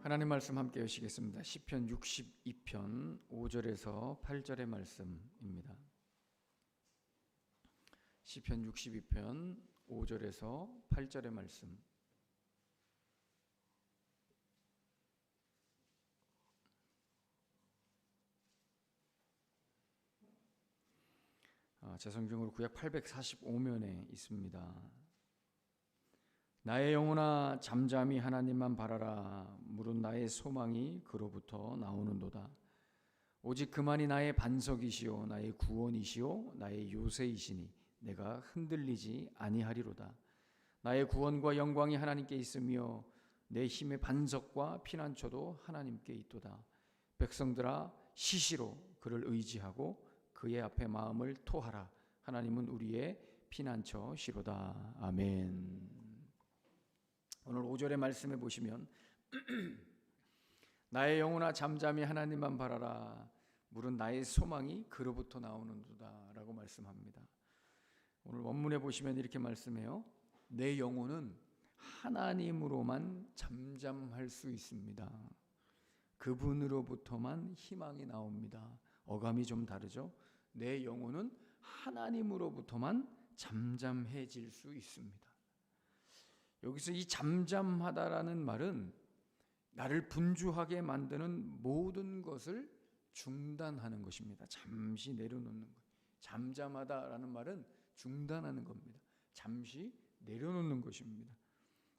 하나님 말씀 함께 여시겠습니다. 시편 62편 5절에서 8절의 말씀입니다. 시편 62편 5절에서 8절의 말씀. 제 성경으로 구약 845면에 있습니다. 나의 영혼아 잠잠히 하나님만 바라라. 무릇 나의 소망이 그로부터 나오는도다. 오직 그만이 나의 반석이시요 나의 구원이시요 나의 요새이시니 내가 흔들리지 아니하리로다. 나의 구원과 영광이 하나님께 있으며 내 힘의 반석과 피난처도 하나님께 있도다. 백성들아 시시로 그를 의지하고 그의 앞에 마음을 토하라. 하나님은 우리의 피난처시로다. 아멘. 오늘 5절의 말씀에 보시면 나의 영혼아 잠잠히 하나님만 바라라. 무릇 나의 소망이 그로부터 나오는도다 라고 말씀합니다. 오늘 원문에 보시면 이렇게 말씀해요. 내 영혼은 하나님으로만 잠잠할 수 있습니다. 그분으로부터만 희망이 나옵니다. 어감이 좀 다르죠? 내 영혼은 하나님으로부터만 잠잠해질 수 있습니다. 여기서 이 잠잠하다라는 말은 나를 분주하게 만드는 모든 것을 중단하는 것입니다. 잠시 내려놓는 것. 잠잠하다라는 말은 중단하는 겁니다. 잠시 내려놓는 것입니다.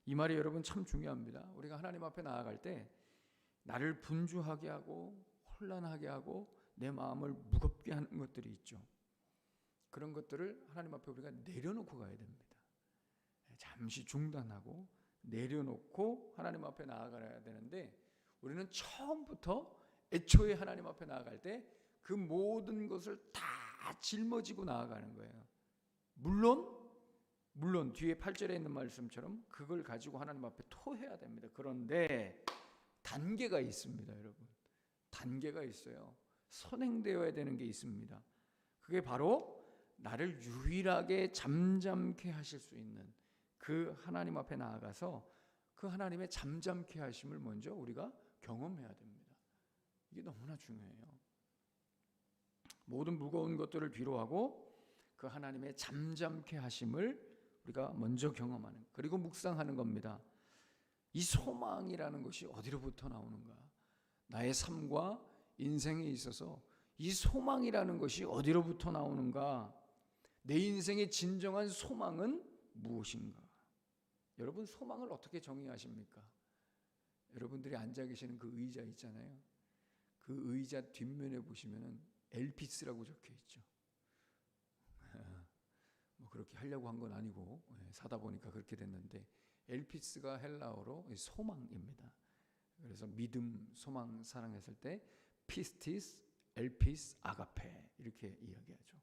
이 말이 여러분 참 중요합니다. 우리가 하나님 앞에 나아갈 때 나를 분주하게 하고 혼란하게 하고 내 마음을 무겁게 하는 것들이 있죠. 그런 것들을 하나님 앞에 우리가 내려놓고 가야 됩니다. 잠시 중단하고 내려놓고 하나님 앞에 나아가야 되는데 우리는 처음부터 애초에 하나님 앞에 나아갈 때 그 모든 것을 다 짊어지고 나아가는 거예요. 물론 뒤에 8절에 있는 말씀처럼 그걸 가지고 하나님 앞에 토해야 됩니다. 그런데 단계가 있습니다, 여러분. 단계가 있어요. 선행되어야 되는 게 있습니다. 그게 바로 나를 유일하게 잠잠케 하실 수 있는 그 하나님 앞에 나아가서 그 하나님의 잠잠케 하심을 먼저 우리가 경험해야 됩니다. 이게 너무나 중요해요. 모든 무거운 것들을 뒤로하고 그 하나님의 잠잠케 하심을 우리가 먼저 경험하는, 그리고 묵상하는 겁니다. 이 소망이라는 것이 어디로부터 나오는가? 나의 삶과 인생에 있어서 이 소망이라는 것이 어디로부터 나오는가? 내 인생의 진정한 소망은 무엇인가? 여러분 소망을 어떻게 정의하십니까? 여러분들이 앉아 계시는 그 의자 있잖아요. 그 의자 뒷면에 보시면은 엘피스라고 적혀 있죠. 뭐 그렇게 하려고 한 건 아니고 사다 보니까 그렇게 됐는데 엘피스가 헬라어로 소망입니다. 그래서 믿음, 소망, 사랑했을 때 피스티스, 엘피스, 아가페 이렇게 이야기하죠.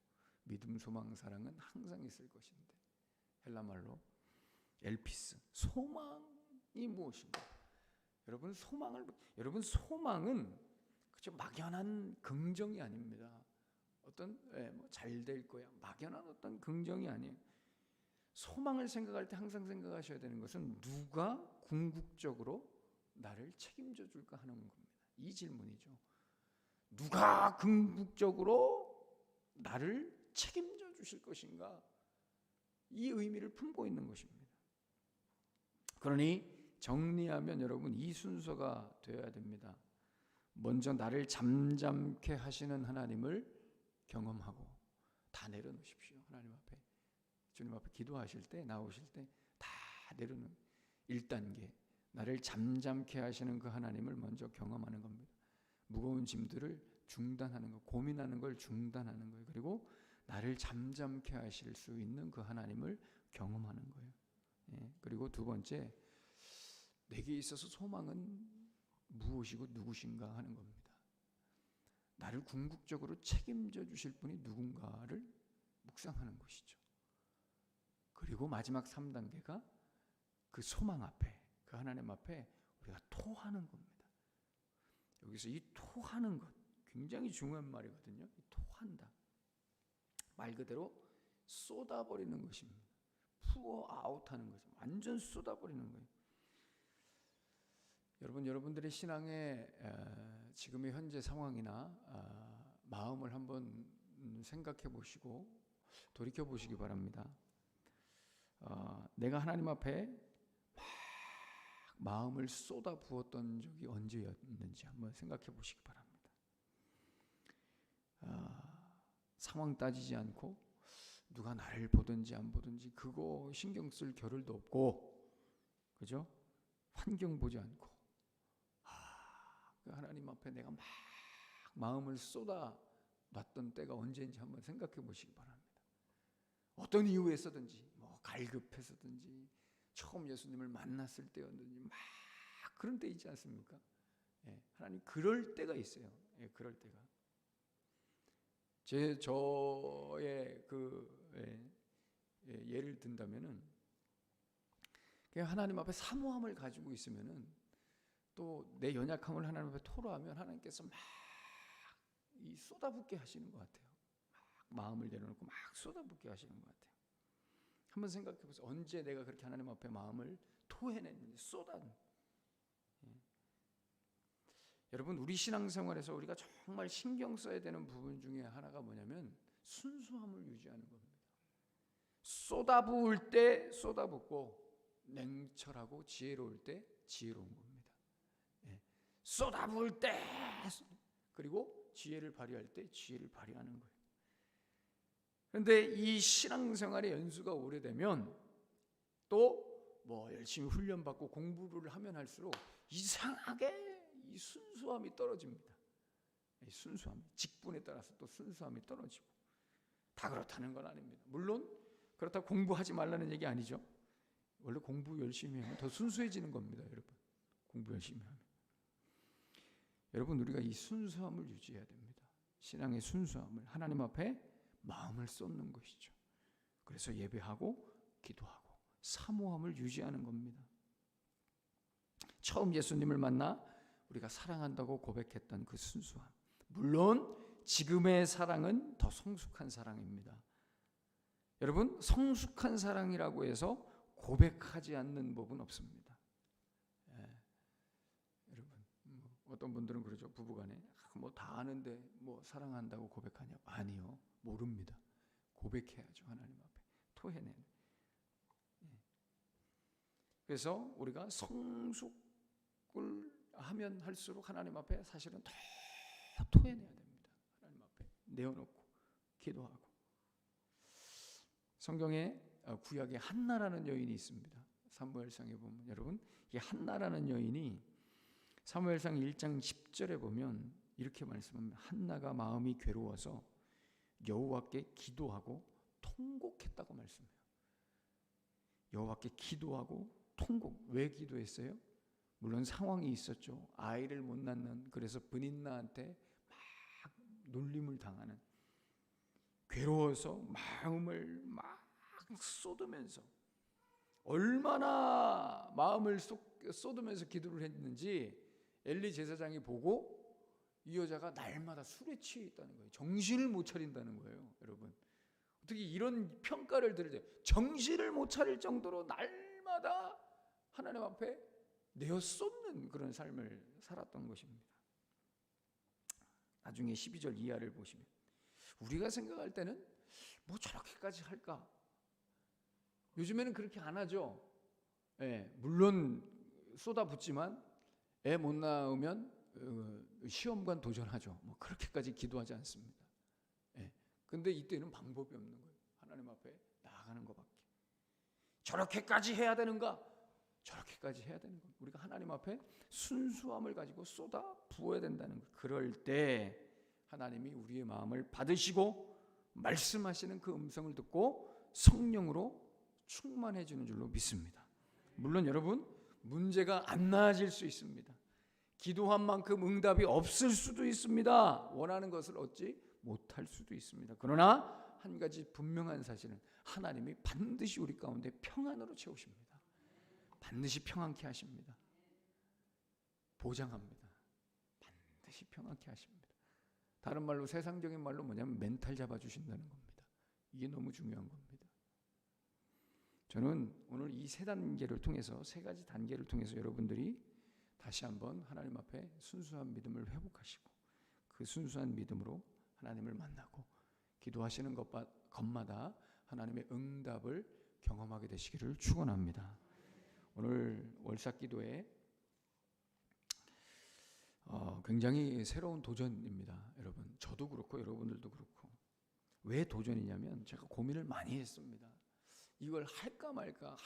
믿음, 소망, 사랑은 항상 있을 것인데 헬라말로 엘피스, 소망이 무엇인가? 여러분 소망은 그저 막연한 긍정이 아닙니다. 어떤 잘 될 거야 막연한 어떤 긍정이 아니에요. 소망을 생각할 때 항상 생각하셔야 되는 것은 누가 궁극적으로 나를 책임져 줄까 하는 겁니다. 이 질문이죠. 누가 궁극적으로 나를 책임져 주실 것인가? 이 의미를 품고 있는 것입니다. 그러니 정리하면 여러분 이 순서가 되어야 됩니다. 먼저 나를 잠잠케 하시는 하나님을 경험하고 다 내려놓으십시오. 하나님 앞에 주님 앞에 기도하실 때 나오실 때 다 내려놓는 1단계 나를 잠잠케 하시는 그 하나님을 먼저 경험하는 겁니다. 무거운 짐들을 중단하는 거, 고민하는 걸 중단하는 거예요. 그리고 나를 잠잠케 하실 수 있는 그 하나님을 경험하는 거예요. 그리고 두 번째, 내게 있어서 소망은 무엇이고 누구신가 하는 겁니다. 나를 궁극적으로 책임져 주실 분이 누군가를 묵상하는 것이죠. 그리고 마지막 3단계가 그 소망 앞에, 그 하나님 앞에 우리가 토하는 겁니다. 여기서 이 토하는 것 굉장히 중요한 말이거든요. 토한다. 말 그대로 쏟아버리는 것입니다. pour out 하는 거죠. 완전 쏟아버리는 거예요. 여러분들의 신앙의 지금의 현재 상황이나 마음을 한번 생각해 보시고 돌이켜 보시기 바랍니다. 내가 하나님 앞에 막 마음을 쏟아 부었던 적이 언제였는지 한번 생각해 보시기 바랍니다. 상황 따지지 않고 누가 나를 보든지 안 보든지 그거 신경 쓸 겨를도 없고, 그죠? 환경 보지 않고 하나님 앞에 내가 막 마음을 쏟아 놨던 때가 언제인지 한번 생각해 보시기 바랍니다. 어떤 이유에서든지, 뭐 갈급해서든지, 처음 예수님을 만났을 때였든지 막 그런 때 있지 않습니까? 하나님 그럴 때가 있어요. 그럴 때가. 저의 예를 든다면은 하나님 앞에 사모함을 가지고 있으면은 또 내 연약함을 하나님 앞에 토로하면 하나님께서 막 이 쏟아붓게 하시는 것 같아요. 막 마음을 내려놓고 막 쏟아붓게 하시는 것 같아요. 한번 생각해 보세요. 언제 내가 그렇게 하나님 앞에 마음을 토해냈는지, 여러분, 우리 신앙생활에서 우리가 정말 신경 써야 되는 부분 중에 하나가 뭐냐면 순수함을 유지하는 겁니다. 쏟아부을 때 쏟아붓고 냉철하고 지혜로울 때 지혜로운 겁니다. 쏟아부을 때 그리고 지혜를 발휘할 때 지혜를 발휘하는 거예요. 그런데 이 신앙생활의 연수가 오래되면 또 뭐 열심히 훈련받고 공부를 하면 할수록 이상하게 이 순수함이 떨어집니다. 이 순수함, 직분에 따라서 또 순수함이 떨어지고, 다 그렇다는 건 아닙니다. 물론 그렇다고 공부하지 말라는 얘기 아니죠. 원래 공부 열심히 하면 더 순수해지는 겁니다, 여러분. 공부 열심히 하면. 여러분, 우리가 이 순수함을 유지해야 됩니다. 신앙의 순수함을, 하나님 앞에 마음을 쏟는 것이죠. 그래서 예배하고 기도하고 사모함을 유지하는 겁니다. 처음 예수님을 만나 우리가 사랑한다고 고백했던 그 순수함, 물론 지금의 사랑은 더 성숙한 사랑입니다. 여러분, 성숙한 사랑이라고 해서 고백하지 않는 법은 없습니다. 여러분, 어떤 분들은 그러죠. 부부간에 뭐 다 아는데 뭐 사랑한다고 고백하냐? 아니요, 모릅니다. 고백해야죠. 하나님 앞에 토해내는. 그래서 우리가 성숙을 하면 할수록 하나님 앞에 사실은 더 토해내야 됩니다. 하나님 앞에 내어놓고 기도하고. 성경에 구약에 한나라는 여인이 있습니다. 사무엘상에 보면, 여러분, 이 한나라는 여인이 사무엘상 1장 10절에 보면 이렇게 말씀합니다. 한나가 마음이 괴로워서 여호와께 기도하고 통곡했다고 말씀해요. 여호와께 기도하고 통곡. 왜 기도했어요? 물론 상황이 있었죠. 아이를 못 낳는, 그래서 브닌나한테 막 놀림을 당하는, 괴로워서 마음을 막 쏟으면서 얼마나 마음을 쏟으면서 기도를 했는지 엘리 제사장이 보고 이 여자가 날마다 술에 취해 있다는 거예요. 정신을 못 차린다는 거예요. 여러분, 어떻게 이런 평가를 들을 때 정신을 못 차릴 정도로 날마다 하나님 앞에 내어 쏟는 그런 삶을 살았던 것입니다. 나중에 12절 이하를 보시면 우리가 생각할 때는 뭐 저렇게까지 할까? 요즘에는 그렇게 안 하죠. 물론 쏟아붓지만 애 못 낳으면 시험관 도전하죠. 뭐 그렇게까지 기도하지 않습니다. 근데 이때는 방법이 없는 거예요. 하나님 앞에 나아가는 것밖에. 저렇게까지 해야 되는가? 저렇게까지 해야 되는 거예요. 우리가 하나님 앞에 순수함을 가지고 쏟아 부어야 된다는 거예요. 그럴 때 하나님이 우리의 마음을 받으시고 말씀하시는 그 음성을 듣고 성령으로 충만해 주는 줄로 믿습니다. 물론 여러분, 문제가 안 나아질 수 있습니다. 기도한 만큼 응답이 없을 수도 있습니다. 원하는 것을 얻지 못할 수도 있습니다. 그러나 한 가지 분명한 사실은 하나님이 반드시 우리 가운데 평안으로 채우십니다. 반드시 평안케 하십니다. 보장합니다. 반드시 평안케 하십니다. 다른 말로, 세상적인 말로 뭐냐면 멘탈 잡아주신다는 겁니다. 이게 너무 중요한 겁니다. 저는 오늘 이 세 단계를 통해서, 세 가지 단계를 통해서 여러분들이 다시 한번 하나님 앞에 순수한 믿음을 회복하시고 그 순수한 믿음으로 하나님을 만나고 기도하시는 것마다 하나님의 응답을 경험하게 되시기를 축원합니다. 오늘 월삭기도에 굉장히 새로운 도전입니다. 여러분, 저도 그렇고 여러분들도 그렇고. 왜 도전이냐면 제가 고민을 많이 했습니다. 이걸 할까 말까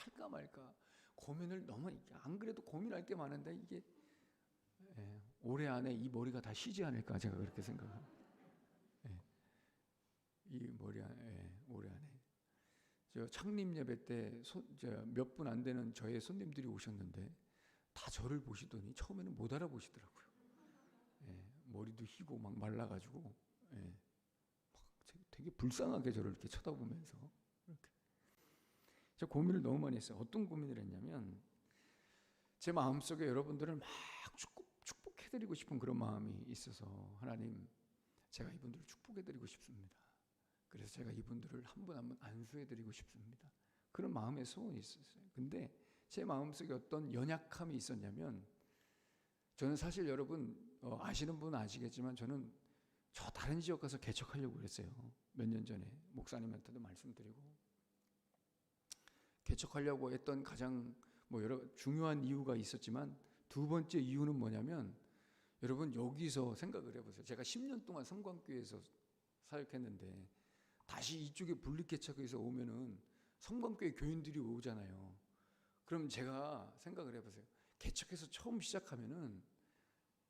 고민을 너무, 안 그래도 고민할 게 많은데 이게 올해 안에 이 머리가 다 쉬지 않을까, 제가 그렇게 생각합니다. 이 머리 안에, 올해 안에. 저 창립 예배 때 몇 분 안 되는 저의 손님들이 오셨는데 다 저를 보시더니 처음에는 못 알아보시더라고요. 머리도 휘고 막 말라가지고 되게 불쌍하게 저를 이렇게 쳐다보면서 이렇게. 제가 고민을 너무 많이 했어요. 어떤 고민을 했냐면 제 마음속에 여러분들을 막 축복해드리고 싶은 그런 마음이 있어서, 하나님, 제가 이분들을 축복해드리고 싶습니다. 그래서 제가 이분들을 한 분 한 분 안수해드리고 싶습니다. 그런 마음의 소원이 있었어요. 근데 제 마음속에 어떤 연약함이 있었냐면, 저는 사실 여러분 아시는 분은 아시겠지만 저는 저 다른 지역 가서 개척하려고 그랬어요. 몇 년 전에 목사님한테도 말씀드리고. 개척하려고 했던 가장 여러 중요한 이유가 있었지만, 두 번째 이유는 뭐냐면, 여러분 여기서 생각을 해보세요. 제가 10년 동안 성광교회에서 사역했는데 다시 이쪽에 분립개척에서 오면은 성광교회 교인들이 오잖아요. 그럼 제가 생각을 해보세요. 개척해서 처음 시작하면은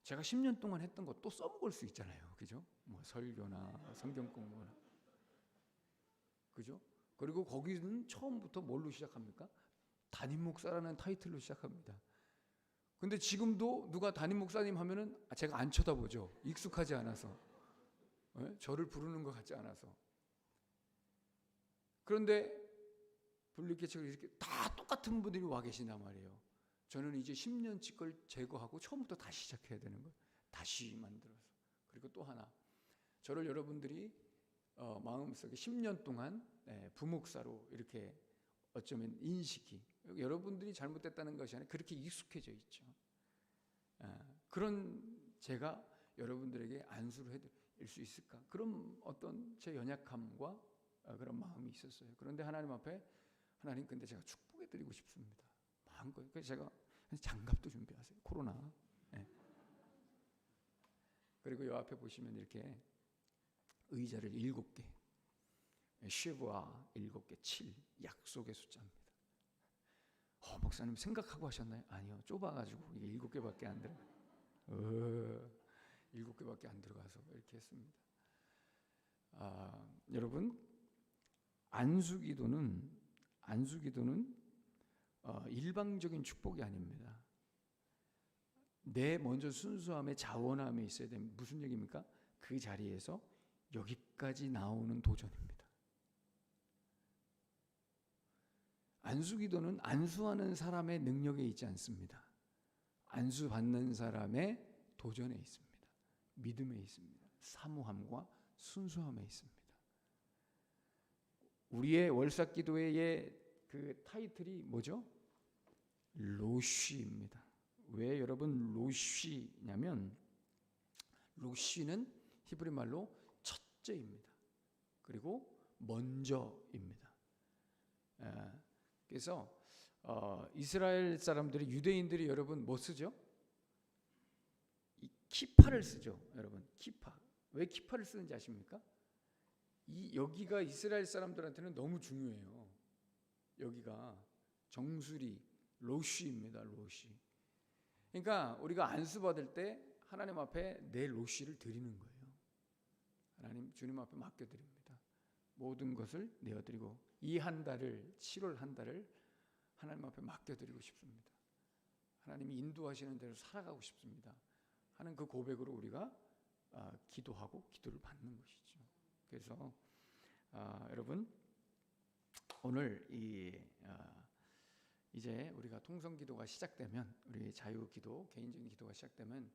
제가 10년 동안 했던 거 또 써먹을 수 있잖아요. 그죠? 설교나 성경 공부나. 그죠? 그리고 거기는 처음부터 뭘로 시작합니까? 담임 목사라는 타이틀로 시작합니다. 근데 지금도 누가 담임 목사님 하면은 제가 안 쳐다보죠. 익숙하지 않아서. 저를 부르는 것 같지 않아서. 그런데 분립개척을 이렇게 다 똑같은 분들이 와 계신단 말이에요. 저는 이제 10년치 걸 제거하고 처음부터 다시 시작해야 되는 거예요. 다시 만들어서. 그리고 또 하나, 저를 여러분들이 마음속에 10년 동안 부목사로 이렇게 어쩌면 인식이, 여러분들이 잘못됐다는 것이 아니라 그렇게 익숙해져 있죠. 그런 제가 여러분들에게 안수를 해드릴 수 있을까? 그런 어떤 제 연약함과 그런 마음이 있었어요. 그런데 하나님 앞에, 하나님, 근데 제가 축복해드리고 싶습니다. 마음껏. 그래서 제가 장갑도 준비하세요. 코로나. 그리고 이 앞에 보시면 이렇게 의자를 7개, 쉐브와 7개, 7, 약속의 숫자입니다. 목사님 생각하고 하셨나요? 아니요. 좁아가지고 이게 7개밖에 안 들어가요. 7개밖에 안 들어가서 이렇게 했습니다. 여러분, 안수기도는 일방적인 축복이 아닙니다. 내 먼저 순수함에 자원함에 있어야 됩니다. 무슨 얘기입니까? 그 자리에서 여기까지 나오는 도전입니다. 안수기도는 안수하는 사람의 능력에 있지 않습니다. 안수받는 사람의 도전에 있습니다. 믿음에 있습니다. 사모함과 순수함에 있습니다. 우리의 월삭기도의 그 타이틀이 뭐죠? 로쉬입니다. 왜 여러분 로쉬냐면, 로쉬는 히브리 말로 첫째입니다. 그리고 먼저입니다. 그래서 이스라엘 사람들이, 유대인들이 여러분 뭐 쓰죠? 이 키파를 쓰죠. 여러분, 키파. 왜 키파를 쓰는지 아십니까? 여기가 이스라엘 사람들한테는 너무 중요해요. 여기가 정수리, 로쉬입니다. 로쉬. 그러니까 우리가 안수 받을 때 하나님 앞에 내 로쉬를 드리는 거예요. 하나님, 주님 앞에 맡겨드립니다. 모든 것을 내어드리고 이 한 달을, 7월 한 달을 하나님 앞에 맡겨드리고 싶습니다. 하나님이 인도하시는 대로 살아가고 싶습니다 하는 그 고백으로 우리가 기도하고 기도를 받는 것이죠. 그래서 여러분, 오늘 이제 우리가 통성기도가 시작되면, 우리 자유기도, 개인적인 기도가 시작되면,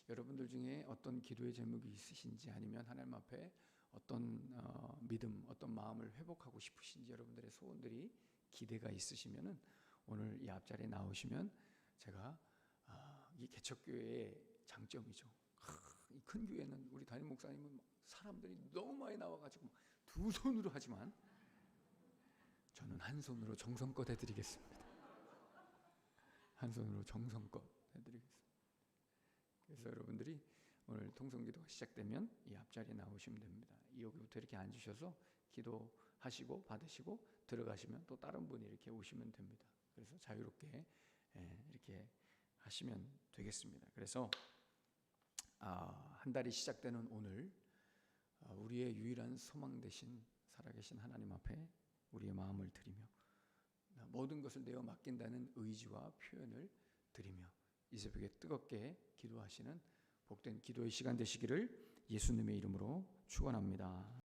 여러분들 중에 어떤 기도의 제목이 있으신지, 아니면 하나님 앞에 어떤 믿음, 어떤 마음을 회복하고 싶으신지, 여러분들의 소원들이, 기대가 있으시면은 오늘 이 앞자리에 나오시면 제가 이게 개척교회의 장점이죠. 이 큰 교회는 우리 담임 목사님은 사람들이 너무 많이 나와가지고 두 손으로 하지만 저는 한 손으로 정성껏 해드리겠습니다. 한 손으로 정성껏 해드리겠습니다. 그래서 여러분들이 오늘 통성기도가 시작되면 이 앞자리에 나오시면 됩니다. 여기부터 이렇게 앉으셔서 기도하시고 받으시고 들어가시면 또 다른 분이 이렇게 오시면 됩니다. 그래서 자유롭게 이렇게 하시면 되겠습니다. 그래서 한 달이 시작되는 오늘 우리의 유일한 소망 되신 살아계신 하나님 앞에 우리의 마음을 드리며 모든 것을 내어 맡긴다는 의지와 표현을 드리며 이 새벽에 뜨겁게 기도하시는 복된 기도의 시간 되시기를 예수님의 이름으로 축원합니다.